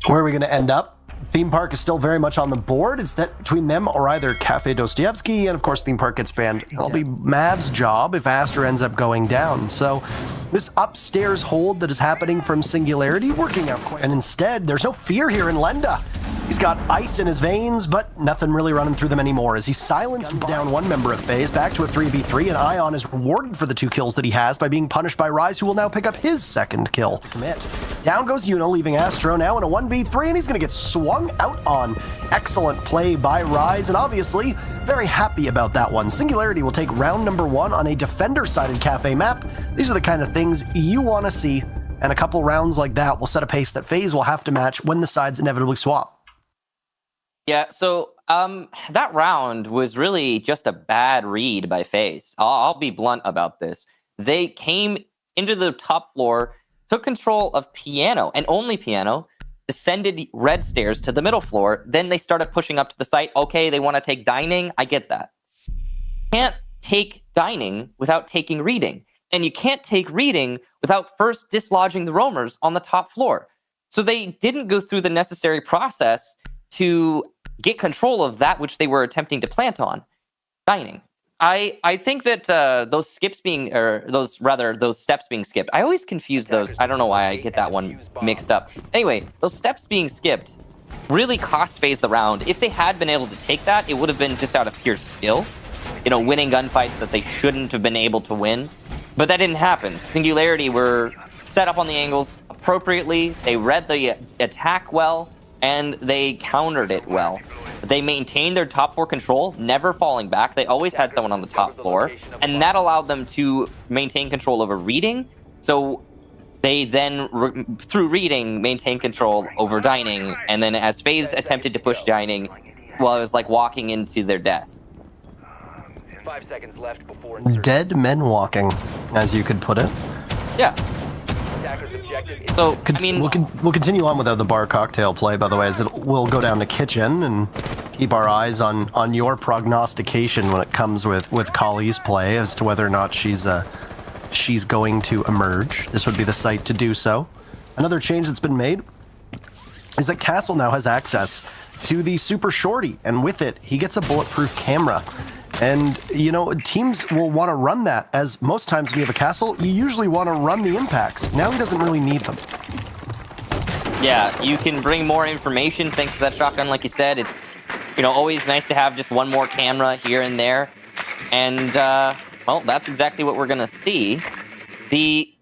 Where are we going to end up? Theme Park is still very much on the board. It's that between them or either Cafe Dostoevsky, and of course Theme Park gets banned. It'll be Mav's job if Astra ends up going down. So this upstairs hold that is happening from Singularity working out quite. And instead, there's no fear here in Lenda. He's got ice in his veins, but nothing really running through them anymore as he silences down one member of FaZe back to a 3v3, and Ion is rewarded for the 2 kills that he has by being punished by Rise, who will now pick up his 2nd kill to commit. Down goes Yuna, leaving Astro now in a 1v3, and he's going to get swung out on. Excellent play by Rise, and obviously very happy about that one. Singularity will take round number 1 on a defender-sided cafe map. These are the kind of things you want to see, and a couple rounds like that will set a pace that FaZe will have to match when the sides inevitably swap. Yeah, so that round was really just a bad read by FaZe. I'll be blunt about this. They came into the top floor, took control of Piano, and only Piano, descended red stairs to the middle floor. Then they started pushing up to the site. Okay, they want to take dining. I get that. Can't take dining without taking reading. And you can't take reading without first dislodging the roamers on the top floor. So they didn't go through the necessary process to get control of that which they were attempting to plant on, dining. I think that those steps being skipped, I always confuse those. I don't know why I get that one mixed up. Anyway, those steps being skipped really cost FaZe the round. If they had been able to take that, it would have been just out of pure skill, you know, winning gunfights that they shouldn't have been able to win. But that didn't happen. Singularity were set up on the angles appropriately. They read the attack well, and they countered it well. They maintained their top 4 control, never falling back. They always had someone on the top floor, and that allowed them to maintain control over reading. So they then, through reading, maintained control over dining, and then as FaZe attempted to push dining, well, it was like walking into their death. 5 seconds left before Dead men walking, as you could put it. Yeah. So, I mean, we'll continue on with the bar cocktail play, by the way, as we'll go down to kitchen and keep our eyes on your prognostication when it comes with Kali's play as to whether or not she's going to emerge. This would be the site to do so. Another change that's been made is that Castle now has access to the Super Shorty, and with it, he gets a bulletproof camera. And, you know, teams will want to run that, as most times when you have a Castle, you usually want to run the impacts. Now he doesn't really need them. Yeah, you can bring more information thanks to that shotgun, like you said. It's, you know, always nice to have just one more camera here and there. And, well, that's exactly what we're going to see. The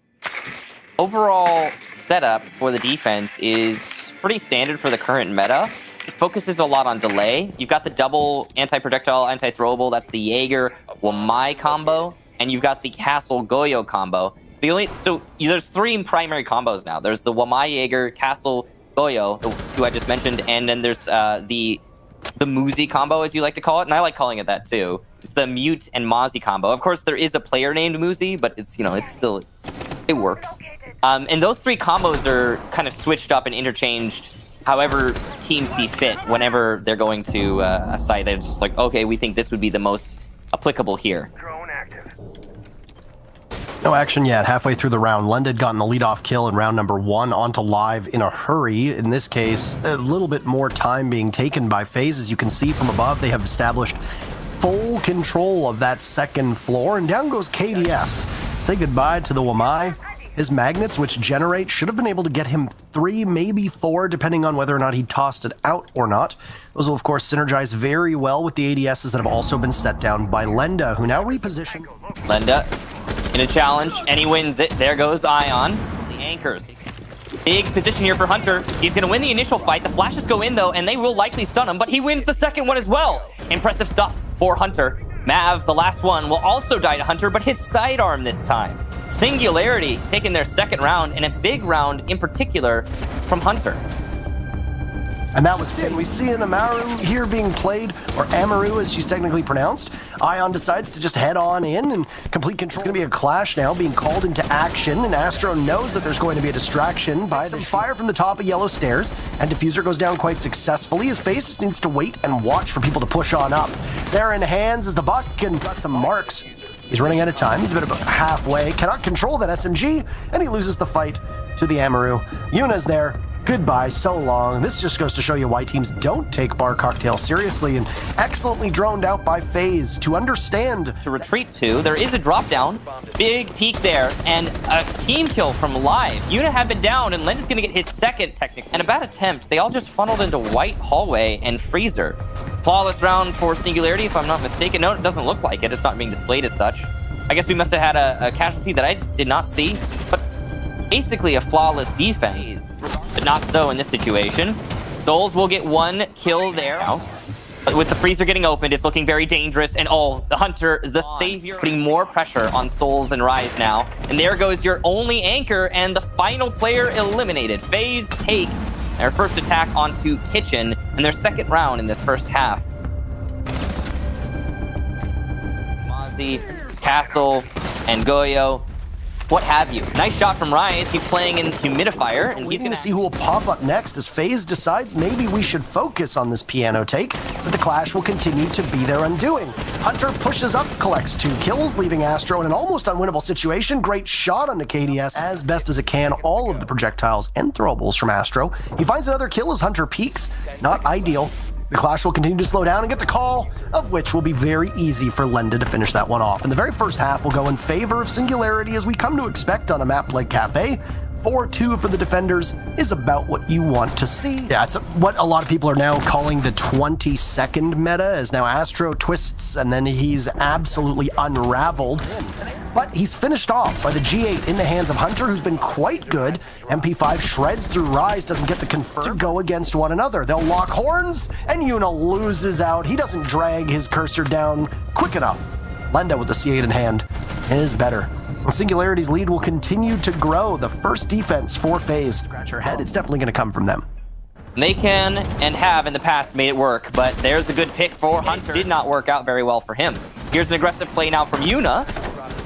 overall setup for the defense is pretty standard for the current meta. It focuses a lot on delay. You've got the double anti-projectile, anti-throwable. That's the Jaeger Wamai combo, and you've got the Castle Goyo combo. So there's 3 primary combos now. There's the Wamai Jaeger, Castle Goyo, the 2 I just mentioned, and then there's the Muzi combo, as you like to call it, and I like calling it that too. It's the Mute and Mozzie combo. Of course, there is a player named Muzi, but it's, you know, it's still, it works. And those 3 combos are kind of switched up and interchanged however teams see fit whenever they're going to a site. They're just like, okay, we think this would be the most applicable here. No action yet. Halfway through the round, Lenda had gotten the leadoff kill in round number 1 onto live in a hurry. In this case, a little bit more time being taken by FaZe. As you can see from above, they have established full control of that 2nd floor, and down goes KDS. Say goodbye to the Wamai. His magnets, which generate, should have been able to get him 3, maybe 4, depending on whether or not he tossed it out or not. Those will, of course, synergize very well with the ADSs that have also been set down by Lenda, who now repositions. Lenda in a challenge, and he wins it. There goes Ion. The anchors. Big position here for Hunter. He's going to win the initial fight. The flashes go in, though, and they will likely stun him, but he wins the 2nd one as well. Impressive stuff for Hunter. Mav, the last one, will also die to Hunter, but his sidearm this time. Singularity taking their 2nd round, and a big round in particular from Hunter. And that was Finn. We see an Amaru here being played, or Amaru as she's technically pronounced. Ion decides to just head on in and complete control. It's going to be a clash now, being called into action, and Astro knows that there's going to be a distraction by some fire from the top of yellow stairs, and Diffuser goes down quite successfully. His FaZe just needs to wait and watch for people to push on up. There in hands is the buck, and got some marks. He's running out of time. He's been about halfway. Cannot control that SMG, and he loses the fight to the Amaru. Yuna's there. Goodbye, so long. This just goes to show you why teams don't take Bar Cocktail seriously, and excellently droned out by FaZe to understand. To retreat to, there is a drop down, big peek there, and a team kill from Live. Yuna had been down, and Lenda's gonna get his second technical. And a bad attempt, they all just funneled into White Hallway and Freezer. Flawless round for Singularity, if I'm not mistaken. No, it doesn't look like it. It's not being displayed as such. I guess we must have had a casualty that I did not see, but basically a flawless defense. But not so in this situation. Souls will get one kill there. But with the freezer getting opened, it's looking very dangerous. And oh, the Hunter, the savior, putting more pressure on Souls and Rise now. And there goes your only anchor and the final player eliminated. FaZe take their first attack onto Kitchen and their second round in this first half. Mozzie, Castle, and Goyo, what have you. Nice shot from Rise. He's playing in Humidifier, and he's going to see who will pop up next as FaZe decides maybe we should focus on this piano take, but the clash will continue to be their undoing. Hunter pushes up, collects 2 kills, leaving Astro in an almost unwinnable situation. Great shot onto KDS as best as it can. All of the projectiles and throwables from Astro. He finds another kill as Hunter peeks. Not ideal. The clash will continue to slow down and get the call, of which will be very easy for Lenda to finish that one off. And the very first half will go in favor of Singularity, as we come to expect on a map like Cafe. 4-2 for the defenders is about what you want to see. Yeah, it's what a lot of people are now calling the 20-second meta, as now Astro twists and then he's absolutely unraveled. But he's finished off by the G8 in the hands of Hunter, who's been quite good. MP5 shreds through Rise, doesn't get the confirm to go against one another. They'll lock horns, and Yuna loses out. He doesn't drag his cursor down quick enough. Lenda with the C8 in hand is better. Singularity's lead will continue to grow. The first defense for FaZe. Scratch her head, it's definitely going to come from them. They can and have in the past made it work, but there's a good pick for Hunter. It did not work out very well for him. Here's an aggressive play now from Yuna,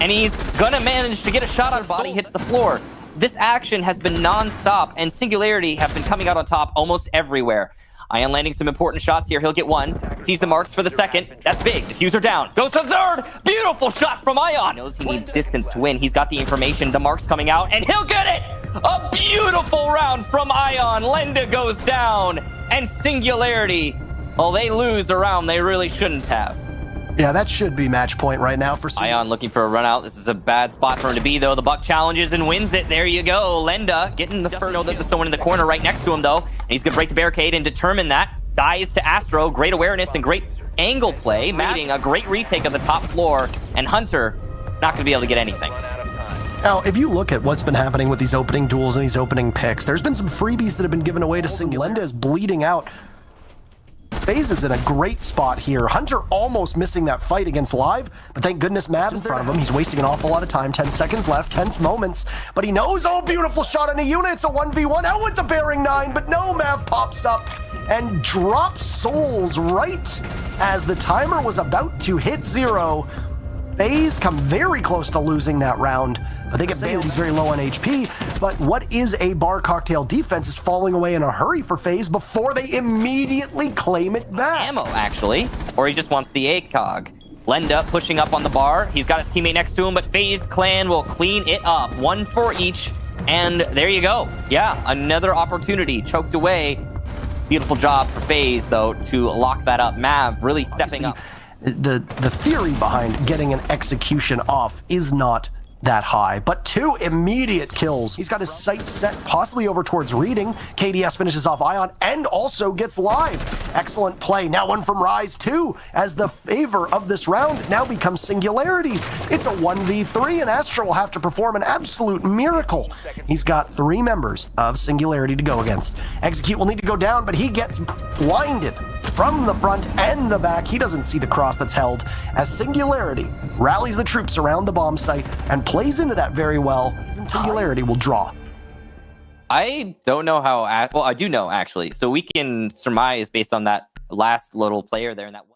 and he's gonna manage to get a shot on body, hits the floor. This action has been non-stop, and Singularity have been coming out on top almost everywhere. Ion landing some important shots here. He'll get one. Sees the marks for the second. That's big. Diffuser down. Goes to third. Beautiful shot from Ion. Knows he needs distance to win. He's got the information. The marks coming out, and he'll get it. A beautiful round from Ion. Lenda goes down, and Singularity, well, they lose a round they really shouldn't have. Yeah, that should be match point right now for Ion looking for a run out. This is a bad spot for him to be, though. The Buck challenges and wins it. There you go. Lenda getting the first. Know that there's someone in the corner right next to him, though. And he's going to break the barricade and determine that. Dies to Astro. Great awareness and great angle play. Meeting a great retake of the top floor. And Hunter not going to be able to get anything. Now, if you look at what's been happening with these opening duels and these opening picks, there's been some freebies that have been given away to Singularity. Lenda is bleeding out. FaZe is in a great spot here. Hunter almost missing that fight against Live, but thank goodness Mav's in front of him. He's wasting an awful lot of time. 10 seconds left, tense moments, but he knows, oh, beautiful shot on a unit. It's a 1v1 out with the bearing 9, but no, Mav pops up and drops Souls right as the timer was about to hit 0. FaZe come very close to losing that round, but they get bailed. He's very low on HP, but what is a Bar Cocktail defense is falling away in a hurry for FaZe before they immediately claim it back. Ammo, actually, or he just wants the ACOG. Lenda pushing up on the bar. He's got his teammate next to him, but FaZe clan will clean it up. 1 for each, and there you go. Yeah, another opportunity choked away. Beautiful job for FaZe, though, to lock that up. Mav really stepping up. The theory behind getting an execution off is not that high, but 2 immediate kills. He's got his sights set possibly over towards Reading. KDS finishes off Ion and also gets Live. Excellent play. Now one from Rise too, as the favor of this round now becomes Singularity's. It's a 1v3 and Astro will have to perform an absolute miracle. He's got 3 members of Singularity to go against. Execute will need to go down, but he gets blinded from the front and the back. He doesn't see the cross that's held as Singularity rallies the troops around the bomb site and plays into that very well. Singularity will draw. I don't know how, well, I do know actually. So we can surmise based on that last little player there in that